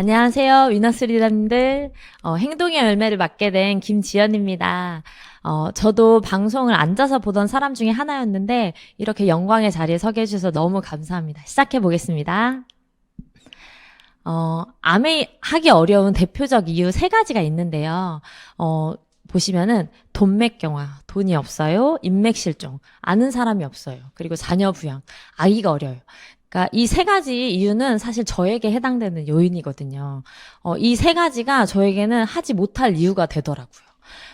안녕하세요. 위너스 리더님들. 행동의 열매를 맡게 된 김지연입니다. 저도 방송을 앉아서 보던 사람 중에 하나였는데 이렇게 영광의 자리에 서게 해주셔서 너무 감사합니다. 시작해 보겠습니다. 암에 하기 어려운 대표적 이유 세 가지가 있는데요. 보시면은 돈맥경화, 돈이 없어요. 인맥실종, 아는 사람이 없어요. 그리고 자녀 부양, 아기가 어려요. 그러니까 이 세 가지 이유는 사실 저에게 해당되는 요인이거든요. 이 세 가지가 저에게는 하지 못할 이유가 되더라고요.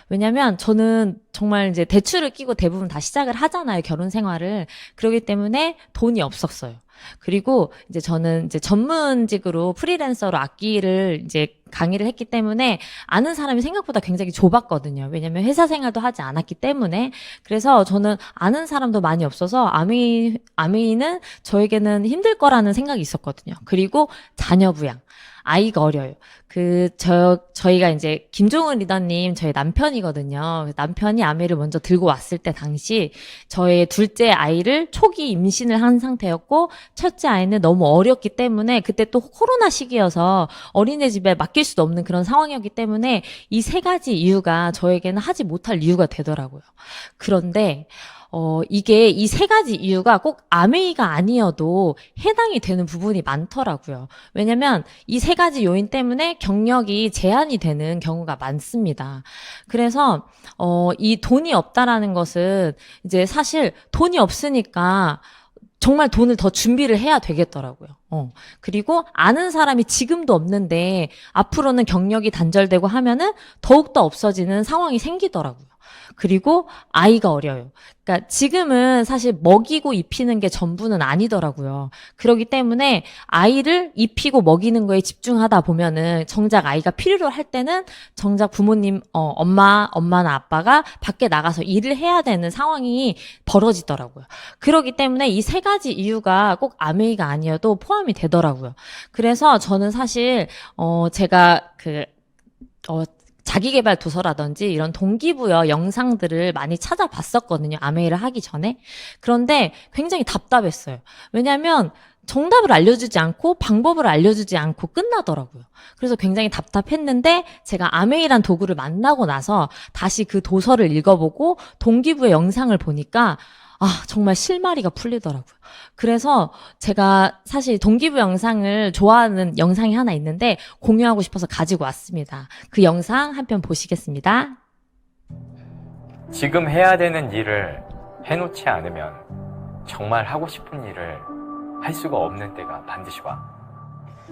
왜냐면 저는 정말 이제 대출을 끼고 대부분 다 시작을 하잖아요. 결혼 생활을. 그렇기 때문에 돈이 없었어요. 그리고 이제 저는 이제 전문직으로 프리랜서로 악기를 이제 강의를 했기 때문에 아는 사람이 생각보다 굉장히 좁았거든요. 왜냐면 회사 생활도 하지 않았기 때문에. 그래서 저는 아는 사람도 많이 없어서 아메이는 저에게는 힘들 거라는 생각이 있었거든요. 그리고 자녀 부양. 아이가 어려요. 저희가 이제 김종은 리더님 저희 남편이거든요. 남편이 아메를 먼저 들고 왔을 때 당시 저의 둘째 아이를 초기 임신을 한 상태였고 첫째 아이는 너무 어렸기 때문에 그때 또 코로나 시기여서 어린이집에 맡길 수도 없는 그런 상황이었기 때문에 이 세 가지 이유가 저에게는 하지 못할 이유가 되더라고요. 그런데 이게 이 세 가지 이유가 꼭 아메이가 아니어도 해당이 되는 부분이 많더라고요. 왜냐면 이 세 가지 요인 때문에 경력이 제한이 되는 경우가 많습니다. 그래서 이 돈이 없다라는 것은 이제 사실 돈이 없으니까 정말 돈을 더 준비를 해야 되겠더라고요. 그리고 아는 사람이 지금도 없는데 앞으로는 경력이 단절되고 하면은 더욱더 없어지는 상황이 생기더라고요. 그리고 아이가 어려요. 그러니까 지금은 사실 먹이고 입히는 게 전부는 아니더라고요. 그렇기 때문에 아이를 입히고 먹이는 거에 집중하다 보면은 정작 아이가 필요로 할 때는 정작 부모님, 엄마나 아빠가 밖에 나가서 일을 해야 되는 상황이 벌어지더라고요. 그렇기 때문에 이 세 가지 이유가 꼭 아메이가 아니어도 포함이 되더라고요. 그래서 저는 사실, 제가 자기계발 도서라든지 이런 동기부여 영상들을 많이 찾아봤었거든요. 아메이를 하기 전에. 그런데 굉장히 답답했어요. 왜냐하면 정답을 알려주지 않고 방법을 알려주지 않고 끝나더라고요. 그래서 굉장히 답답했는데 제가 아메이란 도구를 만나고 나서 다시 그 도서를 읽어보고 동기부여 영상을 보니까 정말 실마리가 풀리더라고요. 그래서 제가 사실 동기부여 영상을 좋아하는 영상이 하나 있는데 공유하고 싶어서 가지고 왔습니다. 그 영상 한 편 보시겠습니다. 지금 해야 되는 일을 해놓지 않으면 정말 하고 싶은 일을 할 수가 없는 때가 반드시 와.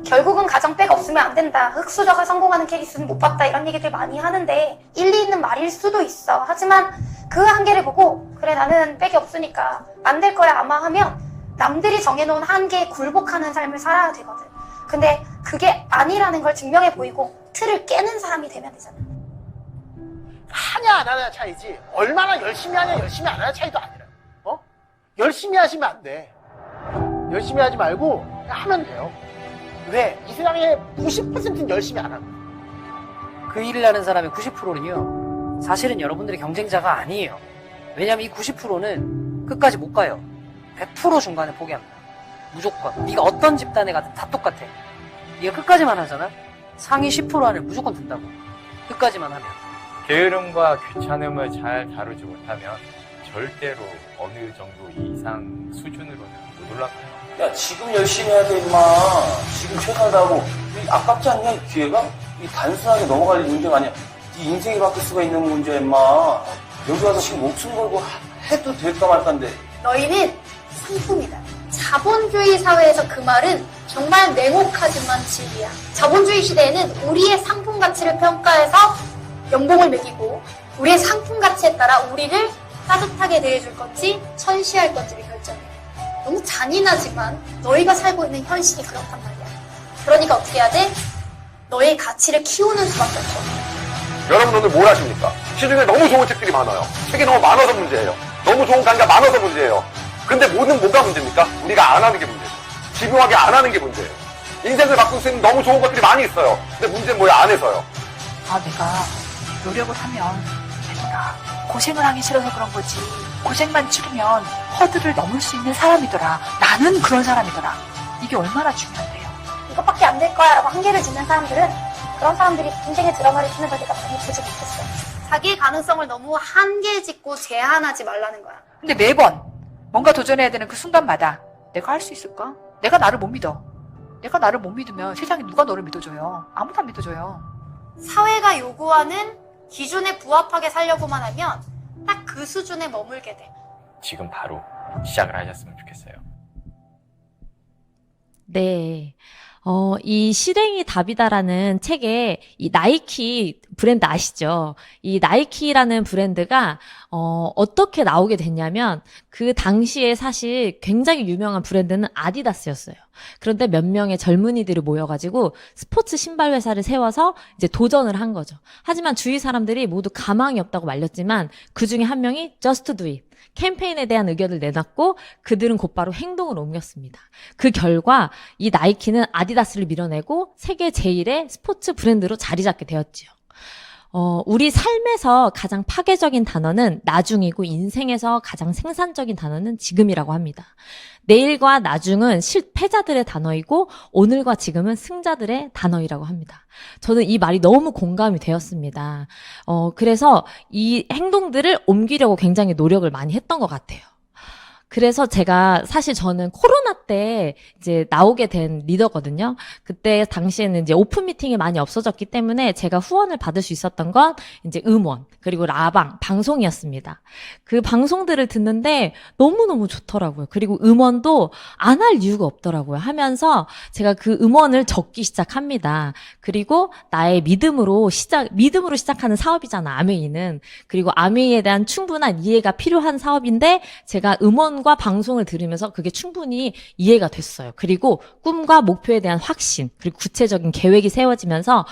결국은 가정백 없으면 안 된다. 흑수저가 성공하는 케이스는 못 봤다. 이런 얘기들 많이 하는데 일리 있는 말일 수도 있어. 하지만 그 한계를 보고 그래 나는 백이 없으니까 안 될 거야 아마 하면 남들이 정해놓은 한계에 굴복하는 삶을 살아야 되거든. 근데 그게 아니라는 걸 증명해 보이고 틀을 깨는 사람이 되면 되잖아. 하냐 안 하냐 차이지 얼마나 열심히 하냐 열심히 안 하냐 차이도 아니라 열심히 하시면 안 돼. 열심히 하지 말고 그냥 하면 돼요. 왜? 이 세상에 90%는 열심히 안 하고 그 일을 하는 사람의 90%는요 사실은 여러분들의 경쟁자가 아니에요. 왜냐면 이 90%는 끝까지 못 가요. 100% 중간에 포기합니다. 무조건. 네가 어떤 집단에 가든 다 똑같아. 네가 끝까지만 하잖아. 상위 10% 안에 무조건 든다고. 끝까지만 하면. 게으름과 귀찮음을 잘 다루지 못하면 절대로 어느 정도 이상 수준으로는 못 올라가요. 야, 지금 열심히 해야 돼, 임마. 지금 최선하다고. 아깝지 않냐, 이 기회가? 이 단순하게 넘어갈 문제가 아니야. 네 인생이 바뀔 수가 있는 문제야, 임마. 여기 와서 지금 목숨 걸고 해도 될까 말까인데. 너희는 상품이다. 자본주의 사회에서 그 말은 정말 냉혹하지만 진리야. 자본주의 시대에는 우리의 상품 가치를 평가해서 연봉을 매기고 우리의 상품 가치에 따라 우리를 따뜻하게 대해줄 건지 천시할 건지를 결정해. 너무 잔인하지만 너희가 살고 있는 현실이 그렇단 말이야. 그러니까 어떻게 해야 돼? 너의 가치를 키우는 수밖에 없어. 여러분 오늘 뭘 하십니까? 시중에 너무 좋은 책들이 많아요. 책이 너무 많아서 문제예요. 너무 좋은 강의가 많아서 문제예요. 근데 뭐가 문제입니까? 우리가 안 하는 게 문제죠. 집요하게 안 하는 게 문제예요. 인생을 바꿀 수 있는 너무 좋은 것들이 많이 있어요. 근데 문제는 뭐야? 안 해서요. 내가 노력을 하면 되더라. 고생을 하기 싫어서 그런 거지. 고생만 치르면 허들을 넘을 수 있는 사람이더라. 나는 그런 사람이더라. 이게 얼마나 중요한데요. 이것밖에 안 될 거야 라고 한계를 짓는 사람들은 그런 사람들이 인생의 드라마를 쓰는 걸 내가 많이 보지 못했어. 자기의 가능성을 너무 한계 짓고 제한하지 말라는 거야. 근데 매번 뭔가 도전해야 되는 그 순간마다 내가 할 수 있을까? 내가 나를 못 믿어. 내가 나를 못 믿으면 세상에 누가 너를 믿어줘요? 아무도 안 믿어줘요. 사회가 요구하는 기준에 부합하게 살려고만 하면 딱 그 수준에 머물게 돼. 지금 바로 시작을 하셨으면 좋겠어요. 네. 이 실행이 답이다라는 책에 이 나이키 브랜드 아시죠? 이 나이키라는 브랜드가 어떻게 나오게 됐냐면 그 당시에 사실 굉장히 유명한 브랜드는 아디다스였어요. 그런데 몇 명의 젊은이들이 모여가지고 스포츠 신발 회사를 세워서 이제 도전을 한 거죠. 하지만 주위 사람들이 모두 가망이 없다고 말렸지만 그 중에 한 명이 Just Do It 캠페인에 대한 의견을 내놨고 그들은 곧바로 행동을 옮겼습니다. 그 결과 이 나이키는 아디다스를 밀어내고 세계 제1의 스포츠 브랜드로 자리 잡게 되었지요. 우리 삶에서 가장 파괴적인 단어는 나중이고 인생에서 가장 생산적인 단어는 지금이라고 합니다. 내일과 나중은 실패자들의 단어이고 오늘과 지금은 승자들의 단어이라고 합니다. 저는 이 말이 너무 공감이 되었습니다. 그래서 이 행동들을 옮기려고 굉장히 노력을 많이 했던 것 같아요. 그래서 제가 사실 저는 코로나 때 이제 나오게 된 리더거든요. 그때 당시에는 이제 오픈 미팅이 많이 없어졌기 때문에 제가 후원을 받을 수 있었던 건 이제 음원 그리고 라방 방송이었습니다. 그 방송들을 듣는데 너무너무 좋더라고요. 그리고 음원도 안 할 이유가 없더라고요. 하면서 제가 그 음원을 적기 시작합니다. 그리고 나의 믿음으로 시작하는 사업이잖아, 아메이는. 그리고 아메이에 대한 충분한 이해가 필요한 사업인데 제가 음원과 방송을 들으면서 그게 충분히 이해가 됐어요. 그리고 꿈과 목표에 대한 확신, 그리고 구체적인 계획이 세워지면서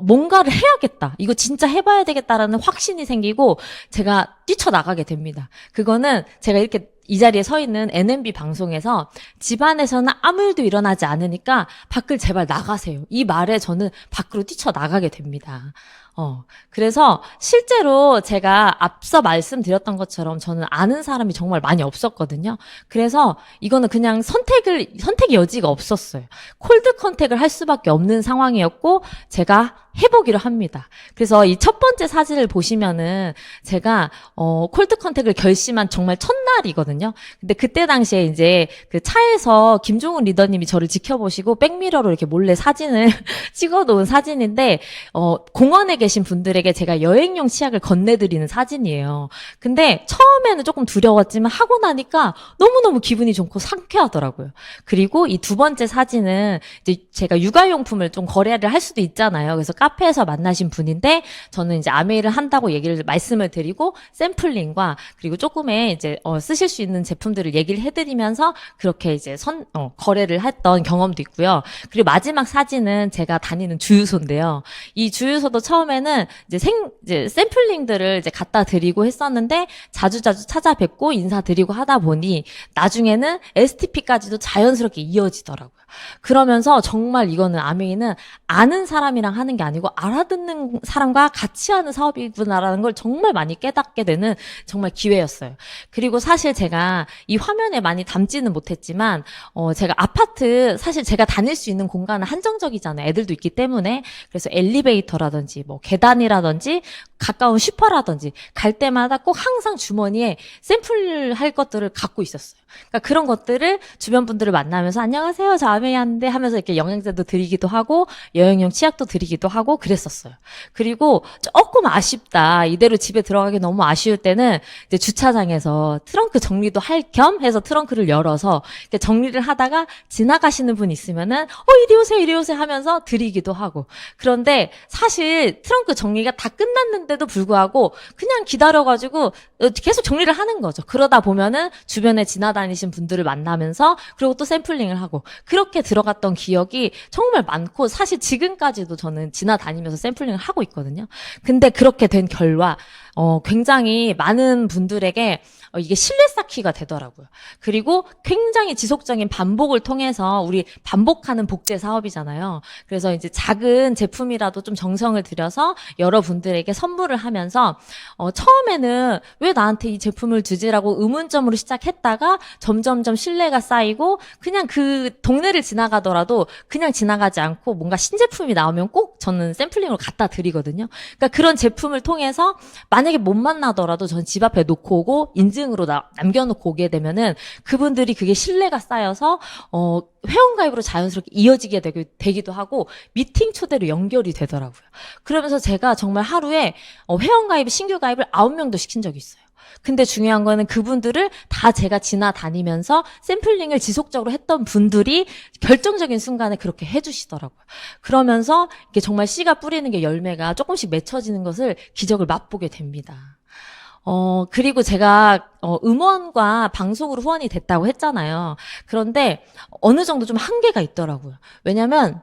뭔가를 해야겠다. 이거 진짜 해봐야 되겠다라는 확신이 생기고 제가 뛰쳐나가게 됩니다. 그거는 제가 이렇게 이 자리에 서 있는 NMB 방송에서 집안에서는 아무 일도 일어나지 않으니까 밖을 제발 나가세요. 이 말에 저는 밖으로 뛰쳐나가게 됩니다. 그래서 실제로 제가 앞서 말씀드렸던 것처럼 저는 아는 사람이 정말 많이 없었거든요. 그래서 이거는 그냥 선택의 여지가 없었어요. 콜드 컨택을 할 수밖에 없는 상황이었고 제가 해보기로 합니다. 그래서 이 첫 번째 사진을 보시면은 제가 콜드 컨택을 결심한 정말 첫날이거든요. 근데 그때 당시에 이제 그 차에서 김종훈 리더님이 저를 지켜보시고 백미러로 이렇게 몰래 사진을 찍어놓은 사진인데 공원에 계신 분들에게 제가 여행용 치약을 건네드리는 사진이에요. 근데 처음에는 조금 두려웠지만 하고 나니까 너무너무 기분이 좋고 상쾌하더라고요. 그리고 이 두 번째 사진은 이제 제가 육아용품을 좀 거래를 할 수도 있잖아요. 그래서 카페에서 만나신 분인데 저는 이제 아메이를 한다고 말씀을 드리고 샘플링과 그리고 조금의 이제 쓰실 수 있는 제품들을 얘기를 해드리면서 그렇게 이제 거래를 했던 경험도 있고요. 그리고 마지막 사진은 제가 다니는 주유소인데요. 이 주유소도 처음에는 이제 샘플링들을 이제 갖다 드리고 했었는데 자주자주 찾아뵙고 인사드리고 하다 보니 나중에는 STP까지도 자연스럽게 이어지더라고요. 그러면서 정말 이거는 아메이는 아는 사람이랑 하는 게 아니고 알아듣는 사람과 같이 하는 사업이구나라는 걸 정말 많이 깨닫게 되는 정말 기회였어요. 그리고 사실 제가 이 화면에 많이 담지는 못했지만 제가 아파트 사실 제가 다닐 수 있는 공간은 한정적이잖아요. 애들도 있기 때문에. 그래서 엘리베이터라든지 뭐 계단이라든지 가까운 슈퍼라든지 갈 때마다 꼭 항상 주머니에 샘플할 것들을 갖고 있었어요. 그러니까 그런 것들을 주변 분들을 만나면서 안녕하세요, 저 아메이 하는데 하면서 이렇게 영양제도 드리기도 하고 여행용 치약도 드리기도 하고 그랬었어요. 그리고 조금 아쉽다, 이대로 집에 들어가기 너무 아쉬울 때는 이제 주차장에서 트렁크 정리도 할 겸 해서 트렁크를 열어서 이렇게 정리를 하다가 지나가시는 분 있으면은 이리 오세요 하면서 드리기도 하고. 그런데 사실 트렁크 정리가 다 끝났는데도 불구하고 그냥 기다려가지고 계속 정리를 하는 거죠. 그러다 보면은 주변에 지나다니신 분들을 만나면서 그리고 또 샘플링을 하고 그렇게 들어갔던 기억이 정말 많고 사실 지금까지도 저는 지나다니면서 샘플링을 하고 있거든요. 근데 그렇게 된 결과 굉장히 많은 분들에게 이게 신뢰 쌓기가 되더라고요. 그리고 굉장히 지속적인 반복을 통해서 우리 반복하는 복제 사업이잖아요. 그래서 이제 작은 제품이라도 좀 정성을 들여서 여러분들에게 선물을 하면서 처음에는 왜 나한테 이 제품을 주지라고 의문점으로 시작했다가 점점점 신뢰가 쌓이고 그냥 그 동네를 지나가더라도 그냥 지나가지 않고 뭔가 신제품이 나오면 꼭 저는 샘플링으로 갖다 드리거든요. 그러니까 그런 제품을 통해서 만약에 못 만나더라도 전 집 앞에 놓고 오고 인증으로 남겨놓고 오게 되면은 그분들이 그게 신뢰가 쌓여서 회원가입으로 자연스럽게 이어지게 되기도 하고 미팅 초대로 연결이 되더라고요. 그러면서 제가 정말 하루에 회원가입, 신규 가입을 9명도 시킨 적이 있어요. 근데 중요한 거는 그분들을 다 제가 지나다니면서 샘플링을 지속적으로 했던 분들이 결정적인 순간에 그렇게 해주시더라고요. 그러면서 이게 정말 씨가 뿌리는 게 열매가 조금씩 맺혀지는 것을 기적을 맛보게 됩니다. 그리고 제가 음원과 방송으로 후원이 됐다고 했잖아요. 그런데 어느 정도 좀 한계가 있더라고요. 왜냐면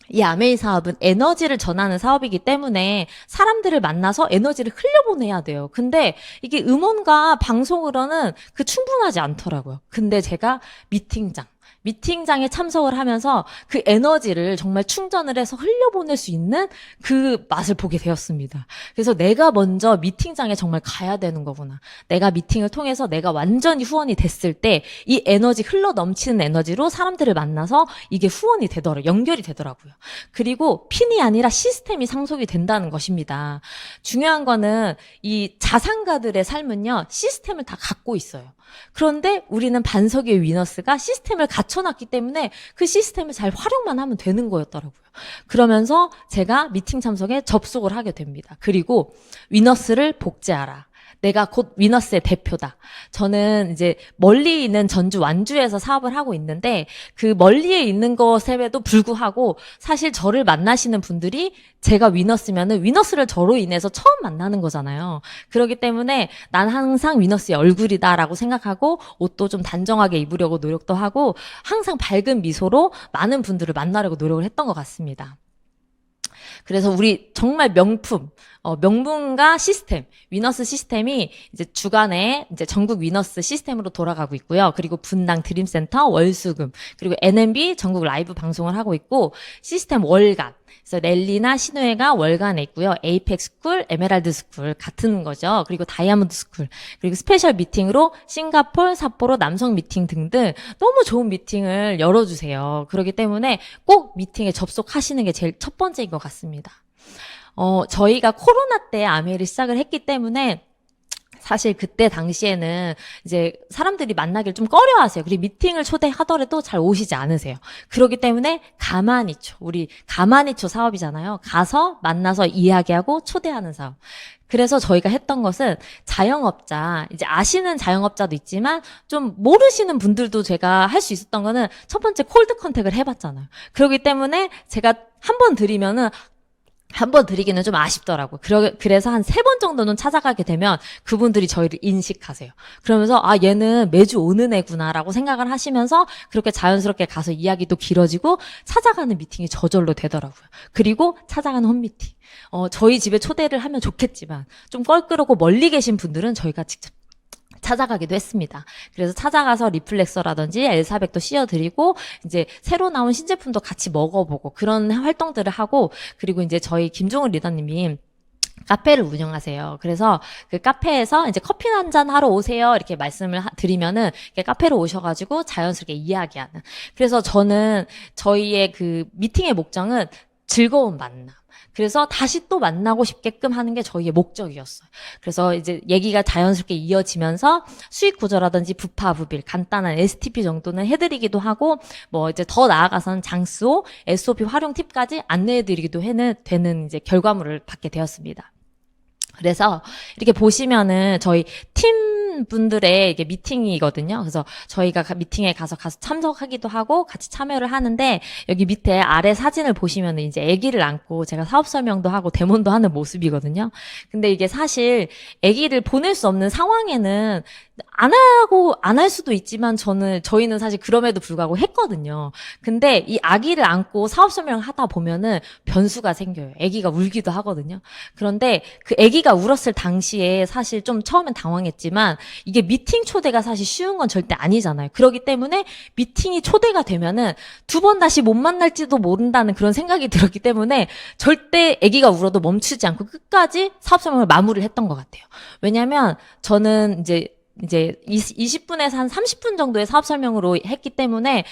이 아메이 사업은 에너지를 전하는 사업이기 때문에 사람들을 만나서 에너지를 흘려보내야 돼요. 근데 이게 음원과 방송으로는 충분하지 않더라고요. 근데 제가 미팅장에 참석을 하면서 그 에너지를 정말 충전을 해서 흘려보낼 수 있는 그 맛을 보게 되었습니다. 그래서 내가 먼저 미팅장에 정말 가야 되는 거구나. 내가 미팅을 통해서 내가 완전히 후원이 됐을 때 이 에너지 흘러 넘치는 에너지로 사람들을 만나서 이게 후원이 되더라고요. 연결이 되더라고요. 그리고 핀이 아니라 시스템이 상속이 된다는 것입니다. 중요한 거는 이 자산가들의 삶은요, 시스템을 다 갖고 있어요. 그런데 우리는 반석의 위너스가 시스템을 갖춰놨기 때문에 그 시스템을 잘 활용만 하면 되는 거였더라고요. 그러면서 제가 미팅 참석에 접속을 하게 됩니다. 그리고 위너스를 복제하라. 내가 곧 위너스의 대표다. 저는 이제 멀리 있는 전주 완주에서 사업을 하고 있는데 그 멀리에 있는 것에도 불구하고 사실 저를 만나시는 분들이 제가 위너스면은 위너스를 저로 인해서 처음 만나는 거잖아요. 그렇기 때문에 난 항상 위너스의 얼굴이다라고 생각하고 옷도 좀 단정하게 입으려고 노력도 하고 항상 밝은 미소로 많은 분들을 만나려고 노력을 했던 것 같습니다. 그래서 우리 정말 명분과 시스템, 위너스 시스템이 이제 주간에 이제 전국 위너스 시스템으로 돌아가고 있고요. 그리고 분당 드림센터 월수금, 그리고 NMB 전국 라이브 방송을 하고 있고, 시스템 월간. 그래서 랠리나 신우회가 월간에 있고요. 에이펙 스쿨, 에메랄드 스쿨 같은 거죠. 그리고 다이아몬드 스쿨, 그리고 스페셜 미팅으로 싱가폴, 삿포로 남성 미팅 등등 너무 좋은 미팅을 열어주세요. 그렇기 때문에 꼭 미팅에 접속하시는 게 제일 첫 번째인 것 같습니다. 저희가 코로나 때 아메이를 시작을 했기 때문에 사실 그때 당시에는 이제 사람들이 만나기를 좀 꺼려하세요. 그리고 미팅을 초대하더라도 잘 오시지 않으세요. 그렇기 때문에 우리 가만히초 사업이잖아요. 가서 만나서 이야기하고 초대하는 사업. 그래서 저희가 했던 것은 자영업자, 이제 아시는 자영업자도 있지만 좀 모르시는 분들도 제가 할 수 있었던 거는 첫 번째 콜드 컨택을 해봤잖아요. 그렇기 때문에 제가 한 번 드리기는 좀 아쉽더라고요. 그래서 한 3번 정도는 찾아가게 되면 그분들이 저희를 인식하세요. 그러면서 얘는 매주 오는 애구나라고 생각을 하시면서 그렇게 자연스럽게 가서 이야기도 길어지고 찾아가는 미팅이 저절로 되더라고요. 그리고 찾아가는 홈미팅. 저희 집에 초대를 하면 좋겠지만 좀 껄끄럽고 멀리 계신 분들은 저희가 직접 찾아가기도 했습니다. 그래서 찾아가서 리플렉서라든지 엘사백도 씌워드리고 이제 새로 나온 신제품도 같이 먹어보고 그런 활동들을 하고, 그리고 이제 저희 김종은 리더님이 카페를 운영하세요. 그래서 그 카페에서 이제 커피 한잔 하러 오세요 이렇게 말씀을 드리면은 카페로 오셔가지고 자연스럽게 이야기하는. 그래서 저는 저희의 그 미팅의 목적은 즐거운 만남. 그래서 다시 또 만나고 싶게끔 하는 게 저희의 목적이었어요. 그래서 이제 얘기가 자연스럽게 이어지면서 수익 구조라든지 부파, 부빌, 간단한 STP 정도는 해드리기도 하고, 뭐 이제 더 나아가서는 장수호, SOP 활용 팁까지 안내해드리기도 되는 이제 결과물을 받게 되었습니다. 그래서 이렇게 보시면은 저희 팀 분들의 이게 미팅이거든요. 그래서 저희가 미팅에 가서 참석하기도 하고 같이 참여를 하는데 여기 밑에 아래 사진을 보시면 이제 아기를 안고 제가 사업 설명도 하고 데모도 하는 모습이거든요. 근데 이게 사실 아기를 보낼 수 없는 상황에는 안 할 수도 있지만 저희는 사실 그럼에도 불구하고 했거든요. 근데 이 아기를 안고 사업 설명을 하다 보면은 변수가 생겨요. 아기가 울기도 하거든요. 그런데 그 아기가 울었을 당시에 사실 좀 처음엔 당황했지만 이게 미팅 초대가 사실 쉬운 건 절대 아니잖아요. 그렇기 때문에 미팅이 초대가 되면은 두 번 다시 못 만날지도 모른다는 그런 생각이 들었기 때문에 절대 아기가 울어도 멈추지 않고 끝까지 사업 설명을 마무리를 했던 것 같아요. 왜냐면 저는 이제 20분에서 한 30분 정도의 사업 설명으로 했기 때문에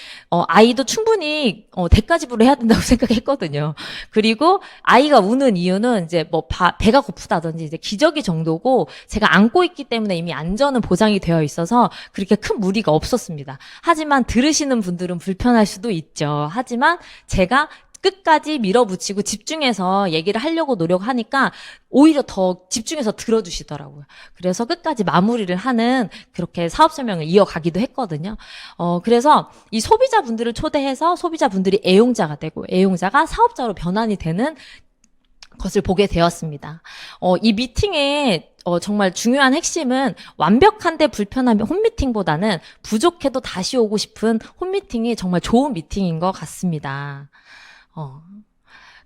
아이도 충분히 대가 지불을 해야 된다고 생각했거든요. 그리고 아이가 우는 이유는 이제 뭐 배가 고프다든지 이제 기저귀 정도고 제가 안고 있기 때문에 이미 안전은 보장이 되어 있어서 그렇게 큰 무리가 없었습니다. 하지만 들으시는 분들은 불편할 수도 있죠. 하지만 제가 끝까지 밀어붙이고 집중해서 얘기를 하려고 노력하니까 오히려 더 집중해서 들어주시더라고요. 그래서 끝까지 마무리를 하는 그렇게 사업 설명을 이어가기도 했거든요. 그래서 이 소비자분들을 초대해서 소비자분들이 애용자가 되고 애용자가 사업자로 변환이 되는 것을 보게 되었습니다. 이 미팅의 정말 중요한 핵심은 완벽한데 불편한 홈미팅보다는 부족해도 다시 오고 싶은 홈미팅이 정말 좋은 미팅인 것 같습니다.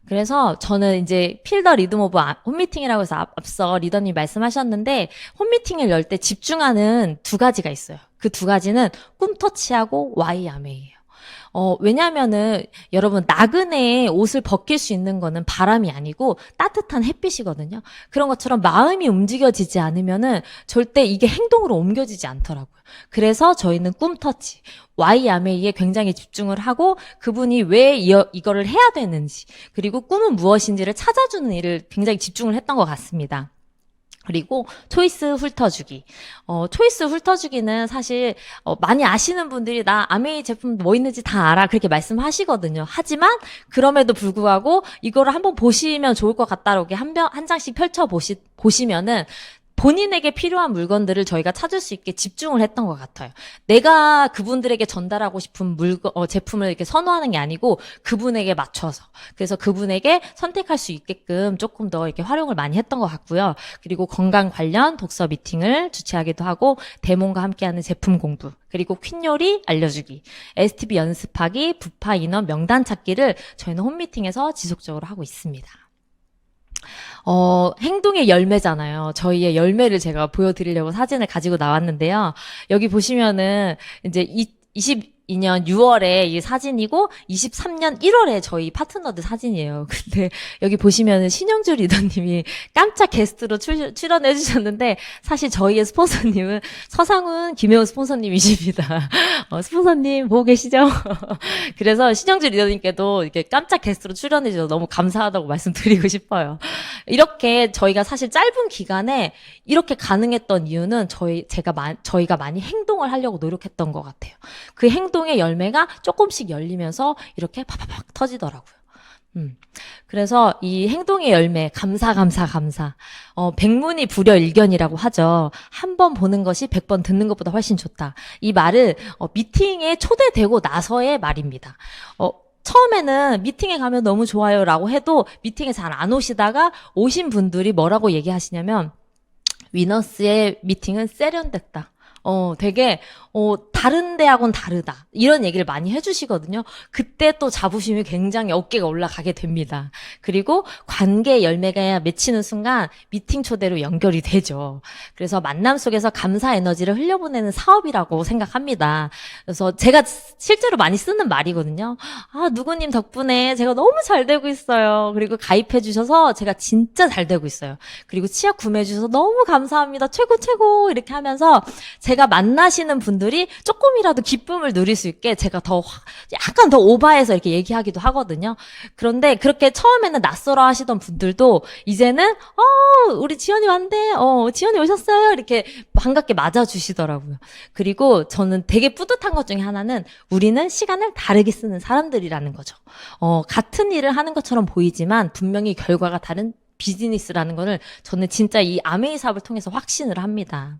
그래서 저는 이제 필 더 리듬 오브 홈미팅이라고 해서 앞서 리더님 말씀하셨는데 홈미팅을 열 때 집중하는 두 가지가 있어요. 그 두 가지는 꿈터치하고 와이아메이예요. 왜냐면은 여러분 나그네에 옷을 벗길 수 있는 거는 바람이 아니고 따뜻한 햇빛이거든요. 그런 것처럼 마음이 움직여지지 않으면은 절대 이게 행동으로 옮겨지지 않더라고요. 그래서 저희는 꿈터치, 와이아메이에 굉장히 집중을 하고 그분이 왜 이거를 해야 되는지 그리고 꿈은 무엇인지를 찾아주는 일을 굉장히 집중을 했던 것 같습니다. 그리고 초이스 훑어주기. 초이스 훑어주기는 사실 많이 아시는 분들이 나 아메이 제품 뭐 있는지 다 알아 그렇게 말씀하시거든요. 하지만 그럼에도 불구하고 이거를 한번 보시면 좋을 것 같다라고 한 장씩 보시면은 본인에게 필요한 물건들을 저희가 찾을 수 있게 집중을 했던 것 같아요. 내가 그분들에게 전달하고 싶은 제품을 이렇게 선호하는 게 아니고 그분에게 맞춰서. 그래서 그분에게 선택할 수 있게끔 조금 더 이렇게 활용을 많이 했던 것 같고요. 그리고 건강 관련 독서 미팅을 주최하기도 하고 데몬과 함께하는 제품 공부. 그리고 퀸 요리 알려주기. STB 연습하기, 부파 인원 명단 찾기를 저희는 홈미팅에서 지속적으로 하고 있습니다. 행동의 열매잖아요. 저희의 열매를 제가 보여드리려고 사진을 가지고 나왔는데요. 여기 보시면은 이제 22년 6월에 이 사진이고 23년 1월에 저희 파트너들 사진이에요. 근데 여기 보시면은 신영주 리더님이 깜짝 게스트로 출연해 주셨는데 사실 저희의 스폰서님은 서상훈, 김혜우 스폰서님이십니다. 스폰서님 보고 계시죠? 그래서 신영주 리더님께도 이렇게 깜짝 게스트로 출연해 주셔서 너무 감사하다고 말씀드리고 싶어요. 이렇게 저희가 사실 짧은 기간에 이렇게 가능했던 이유는 저희가 많이 행동을 하려고 노력했던 것 같아요. 그 행동의 열매가 조금씩 열리면서 이렇게 팍팍팍 터지더라고요. 그래서 이 행동의 열매, 감사. 백문이 불여일견이라고 하죠. 한 번 보는 것이 100번 듣는 것보다 훨씬 좋다. 이 말을 미팅에 초대되고 나서의 말입니다. 처음에는 미팅에 가면 너무 좋아요 라고 해도 미팅에 잘 안 오시다가 오신 분들이 뭐라고 얘기하시냐면 위너스의 미팅은 세련됐다. 되게 다른 데하고는 다르다. 이런 얘기를 많이 해주시거든요. 그때 또 자부심이 굉장히 어깨가 올라가게 됩니다. 그리고 관계의 열매가 맺히는 순간 미팅 초대로 연결이 되죠. 그래서 만남 속에서 감사 에너지를 흘려보내는 사업이라고 생각합니다. 그래서 제가 실제로 많이 쓰는 말이거든요. 누구님 덕분에 제가 너무 잘 되고 있어요. 그리고 가입해 주셔서 제가 진짜 잘 되고 있어요. 그리고 치약 구매해 주셔서 너무 감사합니다. 최고 이렇게 하면서 제가 만나시는 분들이 조금이라도 기쁨을 누릴 수 있게 제가 약간 더 오버해서 이렇게 얘기하기도 하거든요. 그런데 그렇게 처음에는 낯설어 하시던 분들도 이제는 우리 지연이 왔네. 지연이 오셨어요. 이렇게 반갑게 맞아주시더라고요. 그리고 저는 되게 뿌듯한 것 중에 하나는 우리는 시간을 다르게 쓰는 사람들이라는 거죠. 같은 일을 하는 것처럼 보이지만 분명히 결과가 다른 비즈니스라는 거를 저는 진짜 이 아메이 사업을 통해서 확신을 합니다.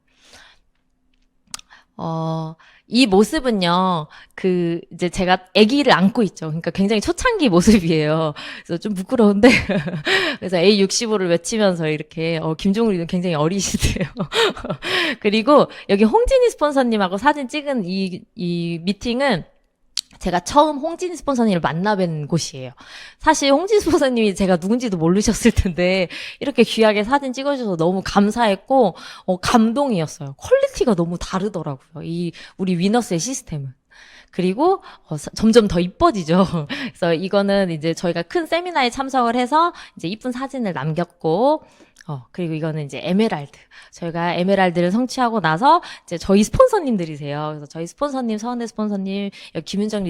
이 모습은요, 이제 제가 아기를 안고 있죠. 그러니까 굉장히 초창기 모습이에요. 그래서 좀 부끄러운데. 그래서 A65를 외치면서 이렇게, 김종우 리더는 굉장히 어리시대요. 그리고 여기 홍진희 스폰서님하고 사진 찍은 이 미팅은 제가 처음 홍진희 스폰서님을 만나뵌 곳이에요. 사실 홍진희 스폰서님이 제가 누군지도 모르셨을 텐데 이렇게 귀하게 사진 찍어주셔서 너무 감사했고 감동이었어요. 퀄리티가 너무 다르더라고요. 우리 위너스의 시스템은. 그리고 점점 더 이뻐지죠. 그래서 이거는 이제 저희가 큰 세미나에 참석을 해서 이제 이쁜 사진을 남겼고 그리고 이거는 이제 에메랄드. 저희가 에메랄드를 성취하고 나서 이제 저희 스폰서님들이세요. 그래서 저희 스폰서님, 서원대 스폰서님, 김윤정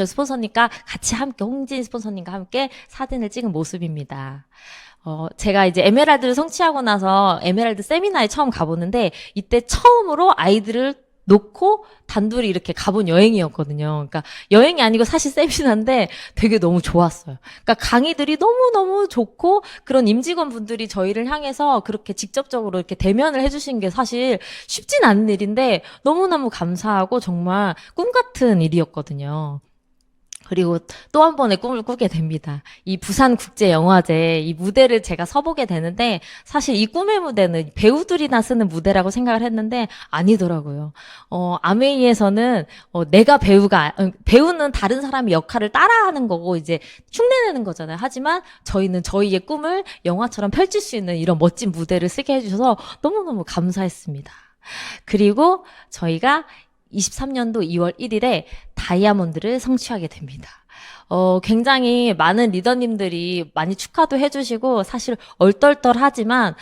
스폰서님과 같이 함께, 홍진 스폰서님과 함께 사진을 찍은 모습입니다. 제가 이제 에메랄드를 성취하고 나서 에메랄드 세미나에 처음 가보는데 이때 처음으로 아이들을 놓고 단둘이 이렇게 가본 여행이었거든요. 그러니까 여행이 아니고 사실 세미나인데 되게 너무 좋았어요. 그러니까 강의들이 너무너무 좋고 그런 임직원분들이 저희를 향해서 그렇게 직접적으로 이렇게 대면을 해주신 게 사실 쉽진 않은 일인데 너무너무 감사하고 정말 꿈 같은 일이었거든요. 그리고 또 한 번의 꿈을 꾸게 됩니다. 이 부산국제영화제 이 무대를 제가 서보게 되는데 사실 이 꿈의 무대는 배우들이나 쓰는 무대라고 생각을 했는데 아니더라고요. 아메이에서는 내가 배우는 다른 사람의 역할을 따라하는 거고 이제 흉내내는 거잖아요. 하지만 저희는 저희의 꿈을 영화처럼 펼칠 수 있는 이런 멋진 무대를 쓰게 해주셔서 너무너무 감사했습니다. 그리고 저희가 23년도 2월 1일에 다이아몬드를 성취하게 됩니다. 굉장히 많은 리더님들이 많이 축하도 해주시고 사실 얼떨떨하지만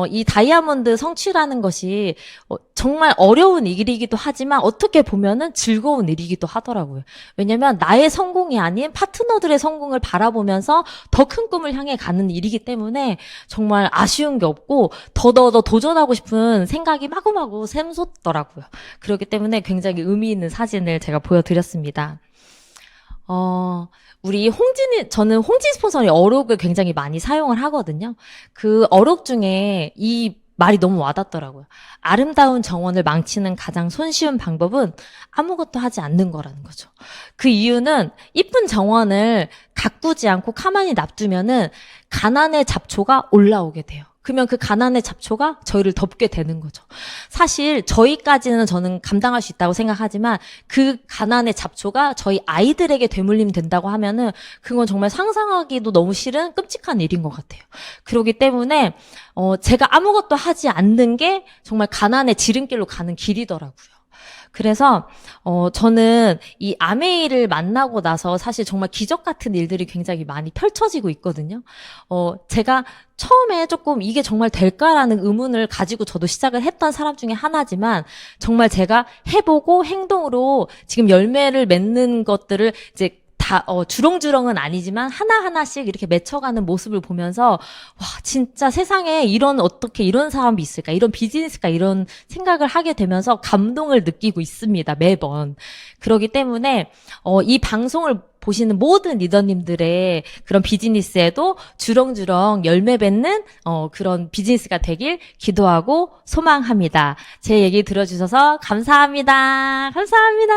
이 다이아몬드 성취라는 것이 정말 어려운 일이기도 하지만 어떻게 보면은 즐거운 일이기도 하더라고요. 왜냐면 나의 성공이 아닌 파트너들의 성공을 바라보면서 더 큰 꿈을 향해 가는 일이기 때문에 정말 아쉬운 게 없고 더 도전하고 싶은 생각이 마구마구 샘솟더라고요. 그렇기 때문에 굉장히 의미 있는 사진을 제가 보여드렸습니다. 저는 홍진 스폰서의 어록을 굉장히 많이 사용을 하거든요. 그 어록 중에 이 말이 너무 와닿더라고요. 아름다운 정원을 망치는 가장 손쉬운 방법은 아무것도 하지 않는 거라는 거죠. 그 이유는 이쁜 정원을 가꾸지 않고 가만히 놔두면은 가난의 잡초가 올라오게 돼요. 그러면 그 가난의 잡초가 저희를 덮게 되는 거죠. 사실 저희까지는 저는 감당할 수 있다고 생각하지만 그 가난의 잡초가 저희 아이들에게 되물림 된다고 하면은 그건 정말 상상하기도 너무 싫은 끔찍한 일인 것 같아요. 그렇기 때문에 제가 아무것도 하지 않는 게 정말 가난의 지름길로 가는 길이더라고요. 그래서 저는 이 아메이를 만나고 나서 사실 정말 기적 같은 일들이 굉장히 많이 펼쳐지고 있거든요. 제가 처음에 조금 이게 정말 될까라는 의문을 가지고 저도 시작을 했던 사람 중에 하나지만 정말 제가 해보고 행동으로 지금 열매를 맺는 것들을 이제 다 주렁주렁은 아니지만 하나하나씩 이렇게 맺혀가는 모습을 보면서 와 진짜 세상에 어떻게 이런 사람이 있을까, 이런 비즈니스가, 이런 생각을 하게 되면서 감동을 느끼고 있습니다, 매번. 그렇기 때문에 이 방송을 보시는 모든 리더님들의 그런 비즈니스에도 주렁주렁 열매 맺는 그런 비즈니스가 되길 기도하고 소망합니다. 제 얘기 들어주셔서 감사합니다. 감사합니다.